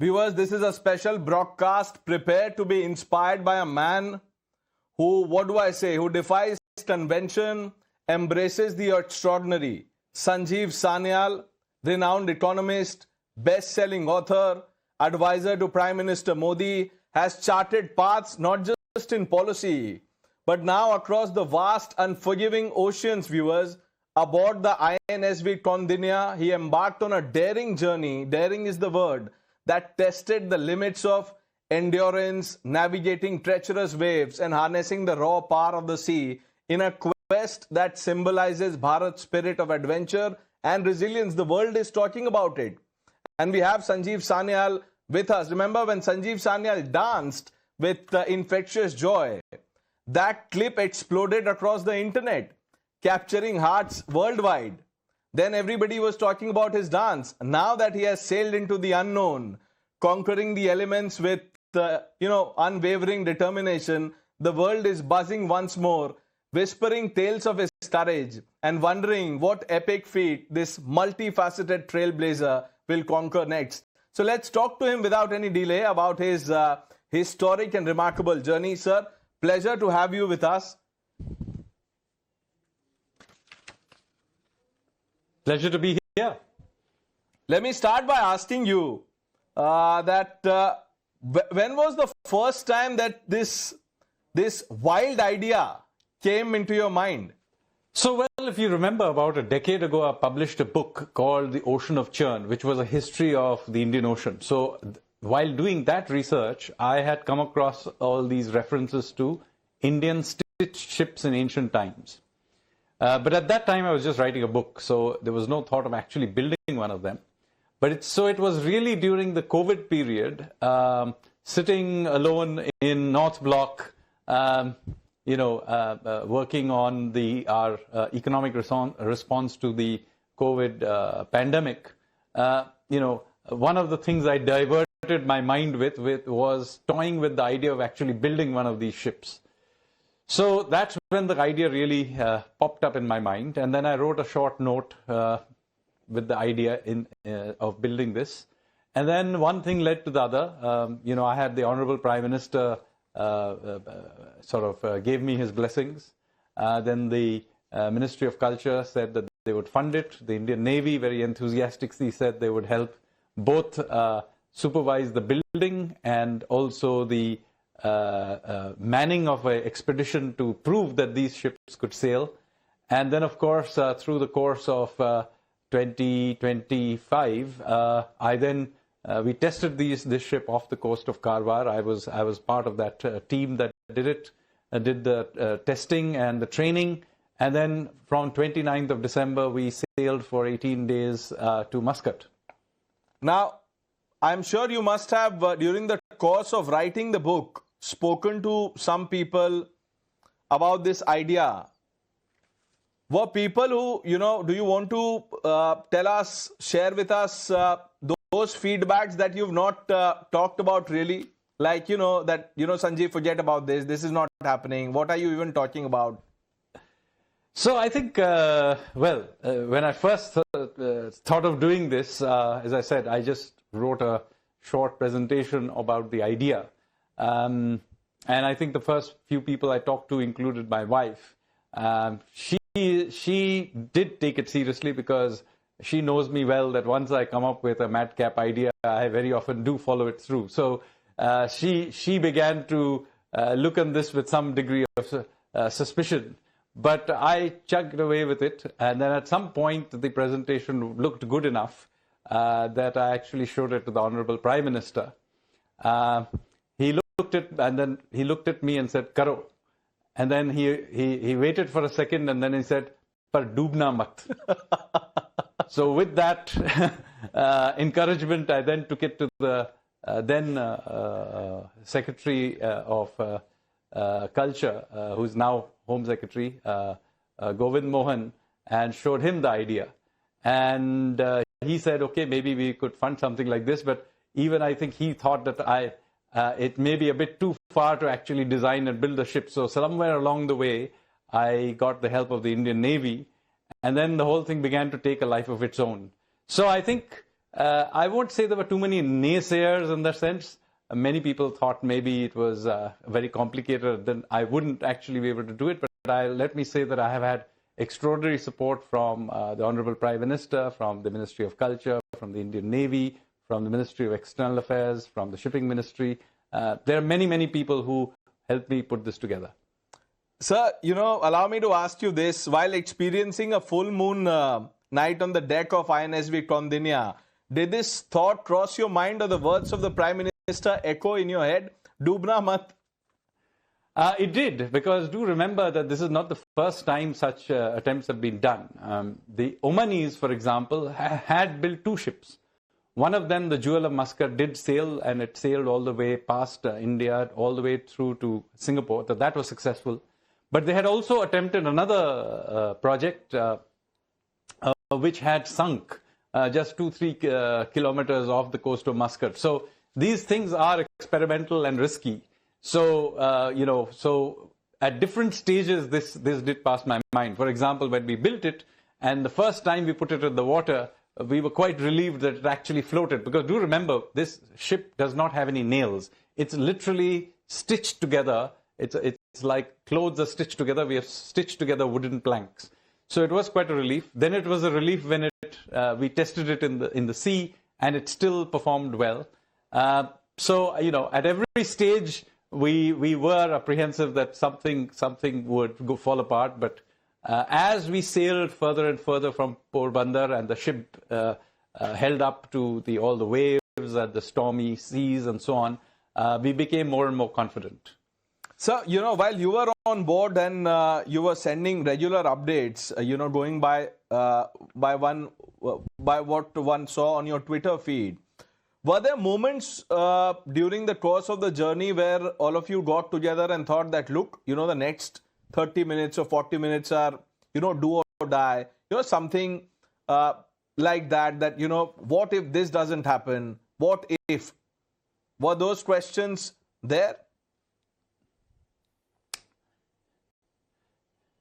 Viewers, this is a special broadcast prepared to be inspired by a man who, who defies convention, embraces the extraordinary. Sanjeev Sanyal, renowned economist, best-selling author, advisor to Prime Minister Modi, has charted paths not just in policy, but now across the vast, unforgiving oceans, viewers. Aboard the INSV Kaundinya, he embarked on a daring journey, daring is the word, that tested the limits of endurance, navigating treacherous waves and harnessing the raw power of the sea in a quest that symbolizes Bharat's spirit of adventure and resilience. The world is talking about it. And we have Sanjeev Sanyal with us. Remember when Sanjeev Sanyal danced with infectious joy? That clip exploded across the internet, capturing hearts worldwide. Then everybody was talking about his dance. Now that he has sailed into the unknown, conquering the elements with unwavering determination, the world is buzzing once more, whispering tales of his courage and wondering what epic feat this multifaceted trailblazer will conquer next. So let's talk to him without any delay about his historic and remarkable journey. Sir, pleasure to have you with us. Pleasure to be here. Let me start by asking you when was the first time that this wild idea came into your mind? So, well, if you remember, about a decade ago, I published a book called The Ocean of Churn, which was a history of the Indian Ocean. So, while doing that research, I had come across all these references to Indian stitched ships in ancient times. But at that time, I was just writing a book, so there was no thought of actually building one of them. But it was really during the COVID period, sitting alone in North Block, working on our economic response to the COVID pandemic. One of the things I diverted my mind with was toying with the idea of actually building one of these ships. So that's when the idea really popped up in my mind, and then I wrote a short note with the idea of building this. And then one thing led to the other. I had the Honorable Prime Minister gave me his blessings. Then the Ministry of Culture said that they would fund it. The Indian Navy very enthusiastically said they would help both supervise the building and also the manning of an expedition to prove that these ships could sail. And then, of course, through the course of 2025, we tested this ship off the coast of Karwar. I was part of that team that did it, did the testing and the training. And then from 29th of December, we sailed for 18 days to Muscat. Now, I'm sure you must have, during the course of writing the book, spoken to some people about this idea. Were people who, do you want to share with us those feedbacks that you've not talked about really? Like, Sanjeev, forget about this. This is not happening. What are you even talking about? So I think, when I first thought of doing this, as I said, I just wrote a short presentation about the idea. And I think the first few people I talked to included my wife. She did take it seriously because she knows me well that once I come up with a madcap idea, I very often do follow it through. So she began to look on this with some degree of suspicion. But I chugged away with it. And then at some point, the presentation looked good enough that I actually showed it to the Honorable Prime Minister. He looked at me and said, "Karo." And then he waited for a second and then he said, "Par doobna mat." So with that encouragement, I then took it to the then Secretary of Culture, who's now Home Secretary, Govind Mohan, and showed him the idea. And he said, okay, maybe we could fund something like this. But even I think he thought that it may be a bit too far to actually design and build a ship. So somewhere along the way, I got the help of the Indian Navy. And then the whole thing began to take a life of its own. So I think I won't say there were too many naysayers in that sense. Many people thought maybe it was very complicated, then I wouldn't actually be able to do it. But let me say that I have had extraordinary support from the Honorable Prime Minister, from the Ministry of Culture, from the Indian Navy, from the Ministry of External Affairs, from the Shipping Ministry. There are many, many people who helped me put this together. Sir, allow me to ask you this. While experiencing a full moon night on the deck of INSV Kaundinya, did this thought cross your mind, or the words of the Prime Minister echo in your head? Dubna mat. It did, because do remember that this is not the first time such attempts have been done. The Omanis, for example, had built 2 ships. One of them, the Jewel of Muscat, did sail, and it sailed all the way past India, all the way through to Singapore. So that was successful. But they had also attempted another project which had sunk just 2-3 kilometers off the coast of Muscat. So these things are experimental and risky. So, so at different stages, this did pass my mind. For example, when we built it, and the first time we put it in the water, we were quite relieved that it actually floated. Because do remember, this ship does not have any nails. It's literally stitched together. It's like clothes are stitched together. We have stitched together wooden planks. So it was quite a relief. Then it was a relief when we tested it in the sea, and it still performed well. So, at every stage, we were apprehensive that something would fall apart. But as we sailed further and further from Porbandar, and the ship held up to all the waves and the stormy seas and so on, we became more and more confident. So, while you were on board and you were sending regular updates, going by what one saw on your Twitter feed, were there moments during the course of the journey where all of you got together and thought that, look, the next 30 minutes or 40 minutes are, do or die, something like that, what if this doesn't happen? What if? Were those questions there?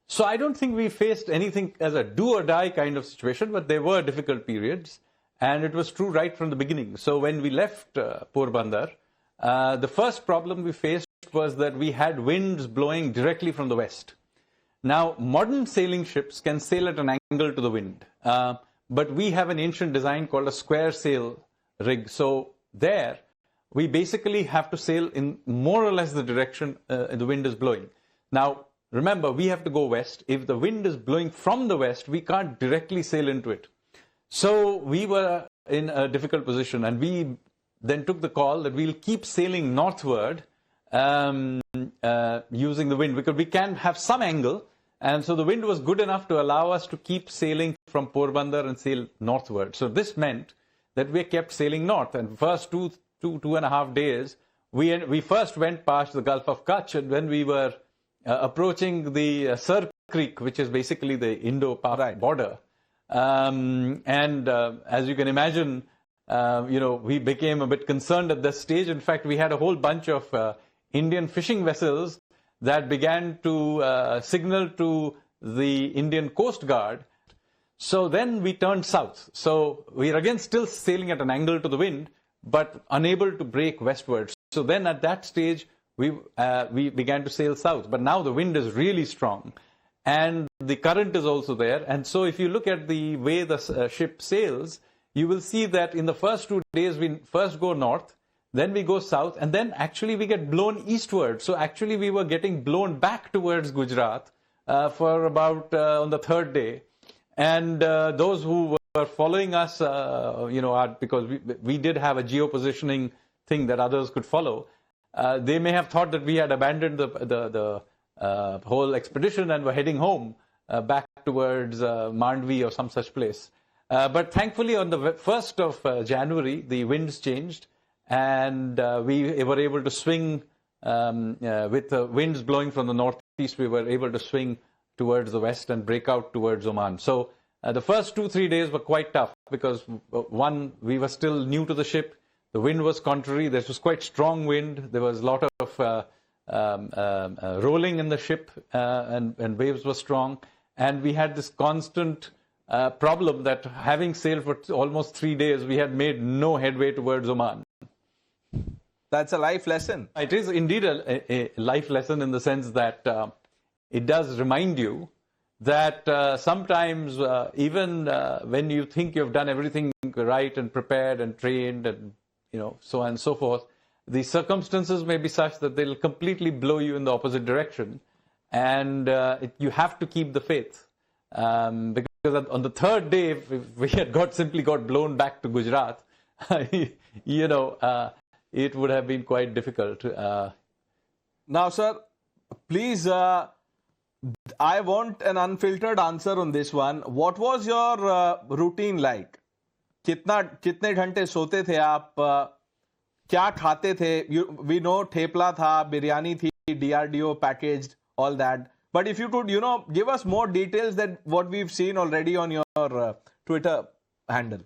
So I don't think we faced anything as a do or die kind of situation, but there were difficult periods. And it was true right from the beginning. So when we left Porbandar, the first problem we faced was that we had winds blowing directly from the west. Now, modern sailing ships can sail at an angle to the wind. But we have an ancient design called a square sail rig. So there, we basically have to sail in more or less the direction the wind is blowing. Now, remember, we have to go west. If the wind is blowing from the west, we can't directly sail into it. So we were in a difficult position, and we then took the call that we'll keep sailing northward using the wind, because we can have some angle. And so the wind was good enough to allow us to keep sailing from Porbandar and sail northward. So this meant that we kept sailing north. And first two and a half days, we first went past the Gulf of Kutch, and when we were approaching the Sir Creek, which is basically the Indo-Pak border. As you can imagine, we became a bit concerned at this stage. In fact, we had a whole bunch of Indian fishing vessels that began to signal to the Indian Coast Guard. So then we turned south. So we are again still sailing at an angle to the wind, but unable to break westwards. So then at that stage, we began to sail south. But now the wind is really strong, and the current is also there. And so if you look at the way the ship sails, you will see that in the first 2 days, we first go north, then we go south, and then actually we get blown eastward. So actually we were getting blown back towards Gujarat for about on the 3rd day. And those who were following us, because we did have a geopositioning thing that others could follow, they may have thought that we had abandoned the whole expedition and were heading home back towards Mandvi or some such place. But thankfully, on the 1st of January, the winds changed, and we were able to swing with the winds blowing from the northeast. We were able to swing towards the west and break out towards Oman. So the first 2-3 days were quite tough because, one, we were still new to the ship. The wind was contrary. There was quite strong wind. There was a lot of rolling in the ship, and waves were strong. And we had this constant problem that having sailed for almost 3 days, we had made no headway towards Oman. That's a life lesson. It is indeed a life lesson in the sense that it does remind you that sometimes even when you think you've done everything right and prepared and trained and so on and so forth, the circumstances may be such that they'll completely blow you in the opposite direction, and you have to keep the faith. Because on the third day, if we had simply got blown back to Gujarat, it would have been quite difficult. Now, sir, please, I want an unfiltered answer on this one. What was your routine like? कितने घंटे सोते थे आप? क्या खाते थे? We know thepla tha, biryani thi, DRDO packaged, all that. But if you could, give us more details than what we've seen already on your Twitter handle.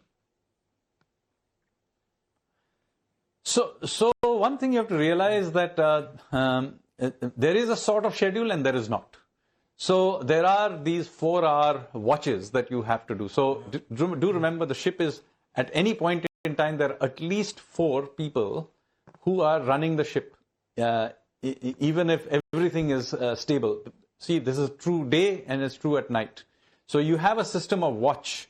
So one thing you have to realize that there is a sort of schedule and there is not. So there are these 4-hour watches that you have to do. So do remember, the ship is, at any point in time, there are at least 4 people who are running the ship, even if everything is stable. See, this is true day and it's true at night. So you have a system of watch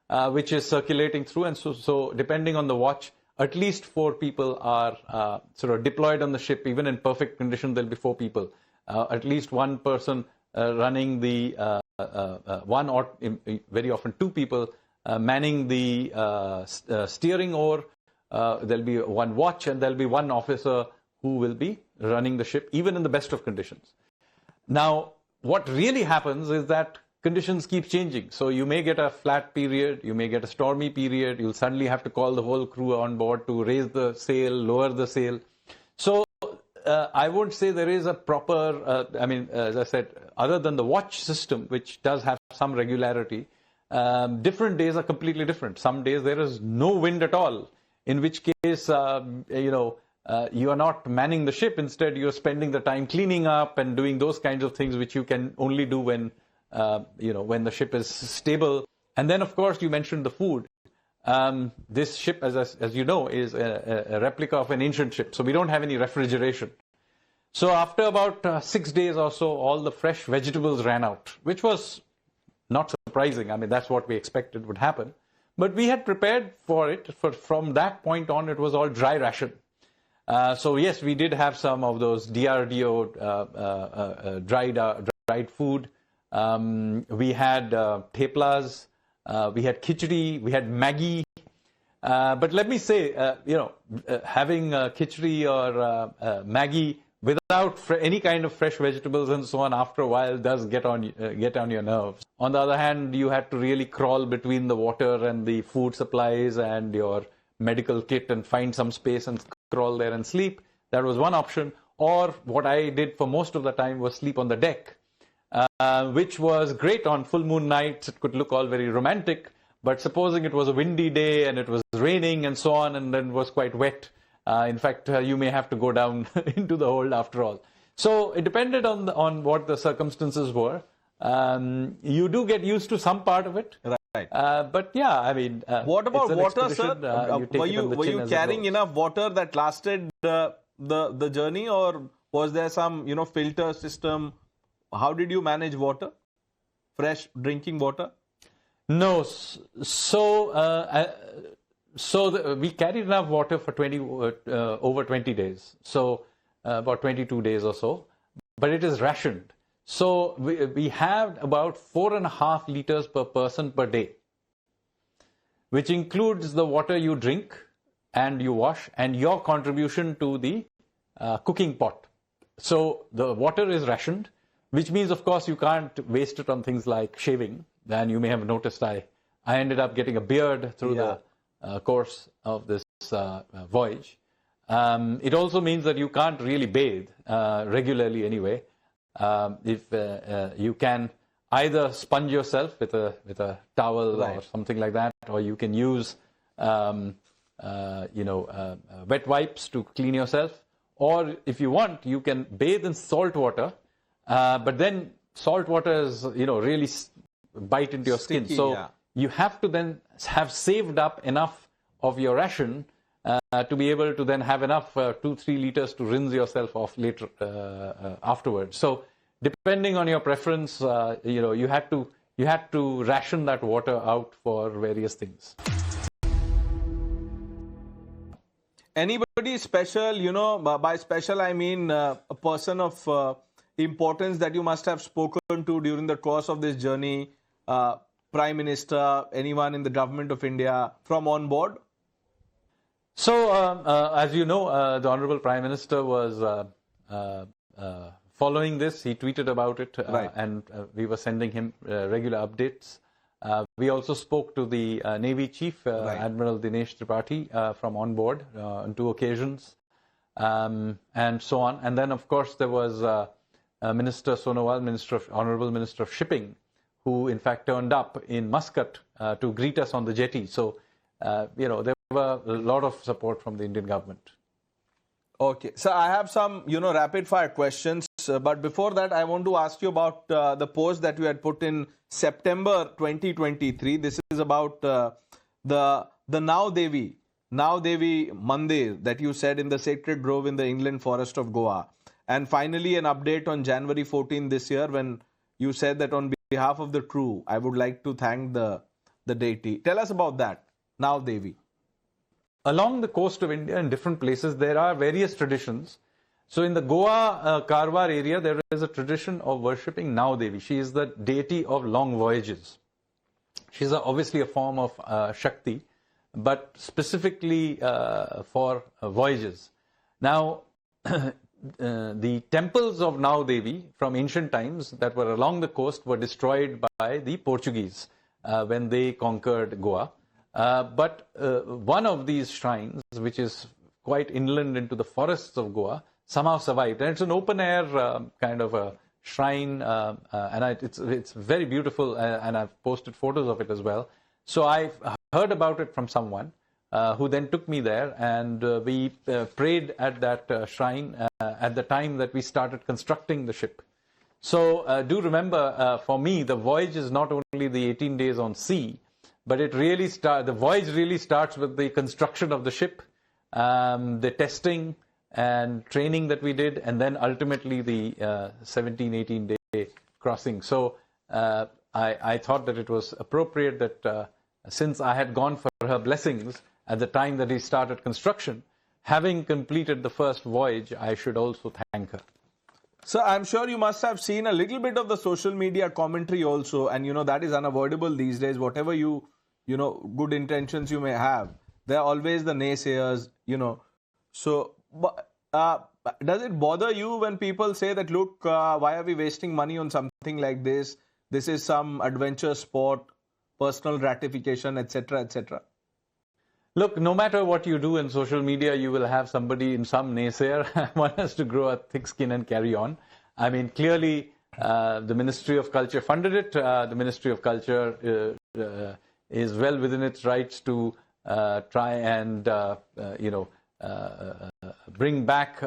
which is circulating through, and so depending on the watch, at least 4 people are sort of deployed on the ship. Even in perfect condition, there'll be 4 people. At least one person running the one, or very often 2 people manning the steering oar. There'll be one watch, and there'll be one officer who will be running the ship, even in the best of conditions. Now, what really happens is that conditions keep changing. So you may get a flat period, you may get a stormy period, you'll suddenly have to call the whole crew on board to raise the sail, lower the sail. So I won't say there is a proper, as I said, other than the watch system, which does have some regularity, different days are completely different. Some days there is no wind at all, in which case, you are not manning the ship. Instead, you're spending the time cleaning up and doing those kinds of things which you can only do when, when the ship is stable. And then, of course, you mentioned the food. This ship, as you know, is a replica of an ancient ship. So we don't have any refrigeration. So after about 6 days or so, all the fresh vegetables ran out, which was not surprising. I mean, that's what we expected would happen. But we had prepared for it. From that point on, it was all dry ration. So yes, we did have some of those DRDO dried food. We had theplas, we had khichdi, we had Maggi. But let me say, having khichdi or Maggi without any kind of fresh vegetables and so on, after a while does get on your nerves. On the other hand, you had to really crawl between the water and the food supplies and your medical kit and find some space and crawl there and sleep. That was one option. Or what I did for most of the time was sleep on the deck, which was great on full moon nights. It could look all very romantic. But supposing it was a windy day and it was raining and so on, and then it was quite wet, in fact, you may have to go down into the hold after all. So it depended on what the circumstances were. You do get used to some part of it. Right. But yeah, I mean, what about water, sir? Were you carrying enough water that lasted the journey, or was there some filter system? How did you manage water, fresh drinking water? No, we carried enough water for over 20 days, so about 22 days or so, but it is rationed. So we have about 4.5 liters per person per day, which includes the water you drink and you wash and your contribution to the cooking pot. So the water is rationed, which means, of course, you can't waste it on things like shaving. And you may have noticed I ended up getting a beard through the course of this voyage. It also means that you can't really bathe regularly anyway. If you can either sponge yourself with a towel or something like that, or you can use wet wipes to clean yourself, or if you want, you can bathe in salt water. But then salt water is really bite into your skin. So you have to then have saved up enough of your ration to be able to then have enough 2-3 liters to rinse yourself off later afterwards. So depending on your preference, you had to ration that water out for various things. Anybody special, by special I mean a person of importance that you must have spoken to during the course of this journey, Prime Minister, anyone in the government of India from on board? So, as you know, the Honorable Prime Minister was following this. He tweeted about it, right. and we were sending him regular updates. We also spoke to the Navy Chief, right. Admiral Dinesh Tripathi, from on board on 2 occasions, and so on. And then, of course, there was Minister Sonowal, Honorable Minister of Shipping, who in fact turned up in Muscat to greet us on the jetty. So, there were a lot of support from the Indian government. Okay, so I have some, rapid fire questions. But before that, I want to ask you about the post that you had put in September 2023. This is about the Now Devi Mandir that you said in the Sacred Grove in the inland forest of Goa. And finally, an update on January 14 this year when you said that on behalf of the crew, I would like to thank the deity. Tell us about that, Now Devi. Along the coast of India, in different places, there are various traditions. So in the Goa Karwar area, there is a tradition of worshipping Now Devi. She is the deity of long voyages. She's obviously a form of Shakti, but specifically for voyages. Now, the temples of Now Devi from ancient times that were along the coast were destroyed by the Portuguese when they conquered Goa. But one of these shrines, which is quite inland into the forests of Goa, somehow survived. And it's an open-air kind of a shrine, and it's very beautiful, and I've posted photos of it as well. So I heard about it from someone who then took me there, and we prayed at that shrine at the time that we started constructing the ship. So do remember, for me, the voyage is not only the 18 days on sea, but the voyage really starts with the construction of the ship, the testing and training that we did, and then ultimately the 17-18-day crossing. So I thought that it was appropriate that since I had gone for her blessings at the time that he started construction, having completed the first voyage, I should also thank her. So I'm sure you must have seen a little bit of the social media commentary also, and that is unavoidable these days. Whatever good intentions you may have, there are always the naysayers, So does it bother you when people say that, look, why are we wasting money on something like this? This is some adventure sport, personal gratification, etc., etc. Look, no matter what you do in social media, you will have somebody in some naysayer. One has to grow a thick skin and carry on. I mean, clearly, the Ministry of Culture funded it. The Ministry of Culture is well within its rights to try and, bring back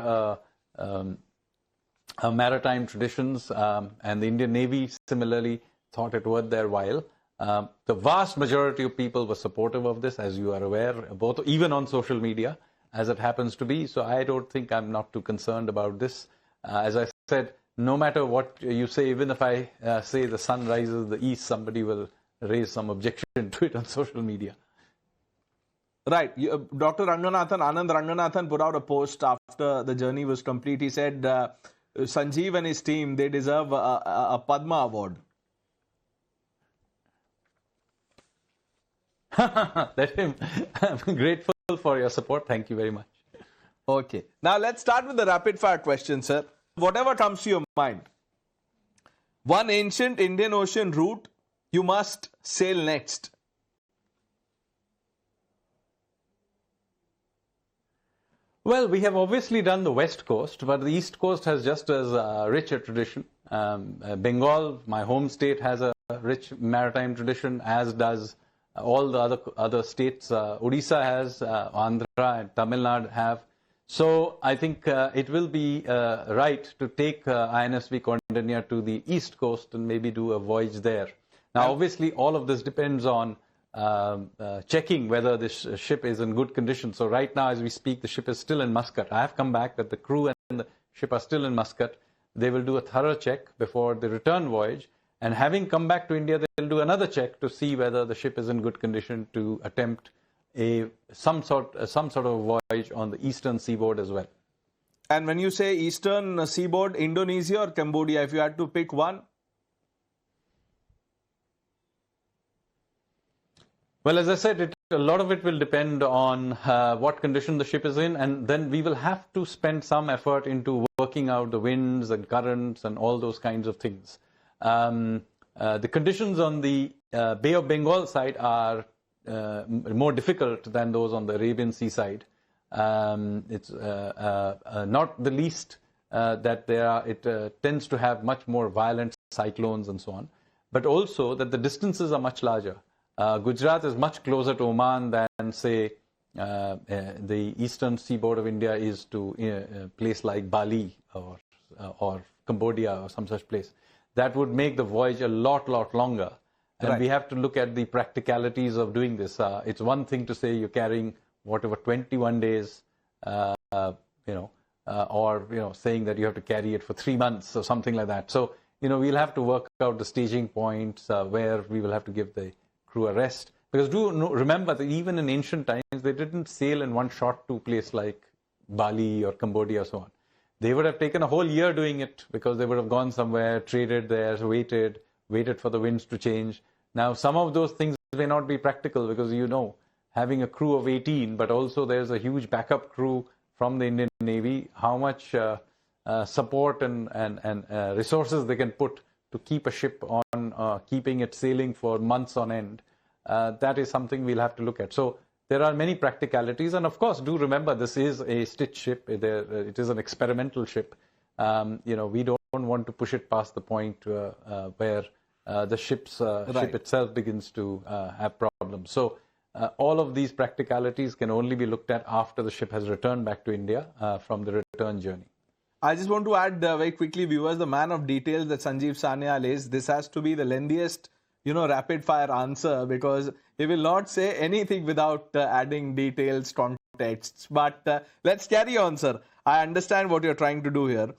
maritime traditions. And the Indian Navy similarly thought it worth their while. The vast majority of people were supportive of this, as you are aware, even on social media, as it happens to be. So I don't think I'm not too concerned about this. As I said, no matter what you say, even if I say the sun rises in the east, somebody will raise some objection to it on social media. Right. Dr. Anand Ranganathan put out a post after the journey was complete. He said, Sanjeev and his team, they deserve a Padma Award. I'm grateful for your support. Thank you very much. Okay. Now let's start with the rapid fire question, sir. Whatever comes to your mind. One ancient Indian Ocean route you must sail next. Well, we have obviously done the West Coast, but the East Coast has just as rich a tradition. Bengal, my home state, has a rich maritime tradition, as does all the other states. Odisha has, Andhra and Tamil Nadu have. So I think it will be right to take INSV Kaundinya to the East Coast and maybe do a voyage there. Now, obviously, all of this depends on checking whether this ship is in good condition. So right now, as we speak, the ship is still in Muscat. I have come back, but the crew and the ship are still in Muscat. They will do a thorough check before the return voyage. And having come back to India, they'll do another check to see whether the ship is in good condition to attempt some sort of voyage on the eastern seaboard as well. And when you say eastern seaboard, Indonesia or Cambodia, if you had to pick one? Well, as I said, a lot of it will depend on what condition the ship is in, and then we will have to spend some effort into working out the winds and currents and all those kinds of things. The conditions on the Bay of Bengal side are more difficult than those on the Arabian Sea side. It's not the least that it tends to have much more violent cyclones and so on, but also that the distances are much larger. Gujarat is much closer to Oman than, say, the eastern seaboard of India is to a place like Bali or Cambodia or some such place. That would make the voyage a lot longer. And we have to look at the practicalities of doing this. It's one thing to say you're carrying whatever 21 days, or saying that you have to carry it for 3 months or something like that. So we'll have to work out the staging points where we will have to give the crew a rest. Because remember that even in ancient times, they didn't sail in one shot to a place like Bali or Cambodia or so on. They would have taken a whole year doing it because they would have gone somewhere, traded there, waited for the winds to change. Now, some of those things may not be practical because, having a crew of 18, but also there's a huge backup crew from the Indian Navy, how much support and resources they can put to keep a ship on, keeping it sailing for months on end. That is something we'll have to look at. So there are many practicalities. And of course, do remember, this is a stitch ship. It is an experimental ship. We don't want to push it past the point where the ship itself begins to have problems. So all of these practicalities can only be looked at after the ship has returned back to India from the return journey. I just want to add very quickly, viewers, the man of details that Sanjeev Sanyal is. This has to be the lengthiest, rapid fire answer because he will not say anything without adding details, contexts. But let's carry on, sir. I understand what you're trying to do here.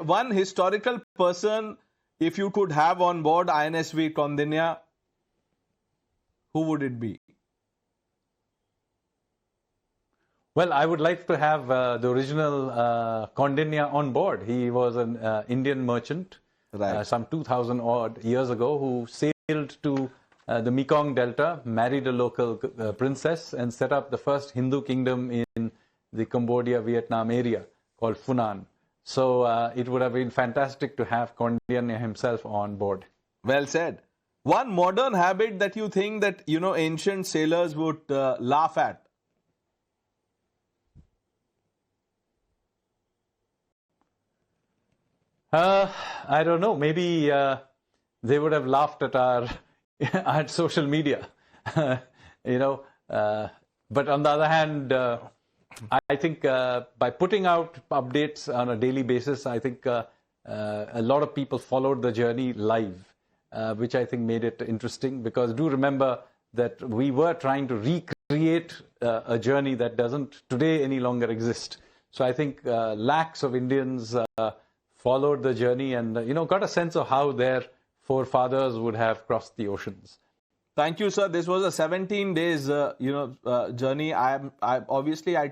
One historical person, if you could have on board INSV Kaundinya, who would it be? Well, I would like to have the original Kaundinya on board. He was an Indian merchant some 2,000 odd years ago who sailed to the Mekong Delta, married a local princess and set up the first Hindu kingdom in the Cambodia-Vietnam area called Funan. So it would have been fantastic to have Kaundinya himself on board. Well said. One modern habit that you think that, ancient sailors would laugh at? I don't know. Maybe they would have laughed at our at social media, But on the other hand, I think by putting out updates on a daily basis, I think a lot of people followed the journey live, which I think made it interesting. Because do remember that we were trying to recreate a journey that doesn't today any longer exist. So I think lakhs of Indians followed the journey and got a sense of how their forefathers would have crossed the oceans. Thank you, sir. This was a 17 days journey. I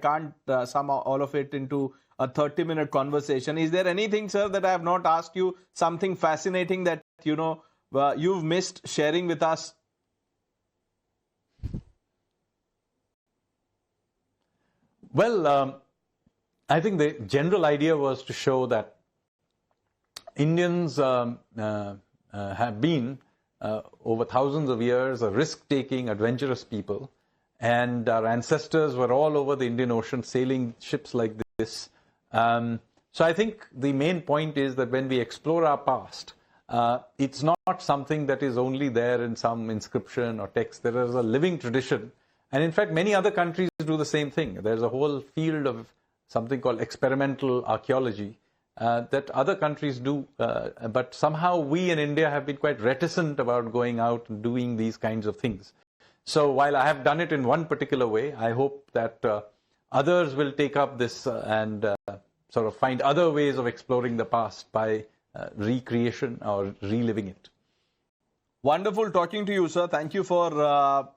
can't sum all of it into a 30-minute conversation. Is there anything, sir, that I have not asked you, something fascinating that you've missed sharing with us? Well, I think the general idea was to show that Indians have been, over thousands of years, a risk-taking, adventurous people. And our ancestors were all over the Indian Ocean sailing ships like this. So I think the main point is that when we explore our past, it's not something that is only there in some inscription or text. There is a living tradition. And in fact, many other countries do the same thing. There's a whole field of something called experimental archaeology that other countries do, but somehow we in India have been quite reticent about going out and doing these kinds of things. So while I have done it in one particular way, I hope that others will take up this and sort of find other ways of exploring the past by recreation or reliving it. Wonderful talking to you, sir. Thank you for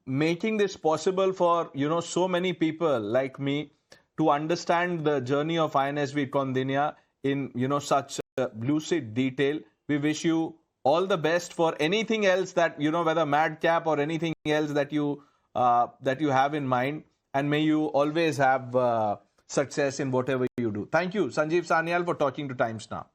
making this possible for so many people like me to understand the journey of INSV Kaundinya in such lucid detail. We wish you all the best for anything else that whether madcap or anything else that you have in mind, and may you always have success in whatever you do. Thank you, Sanjeev Sanyal, for talking to Times Now.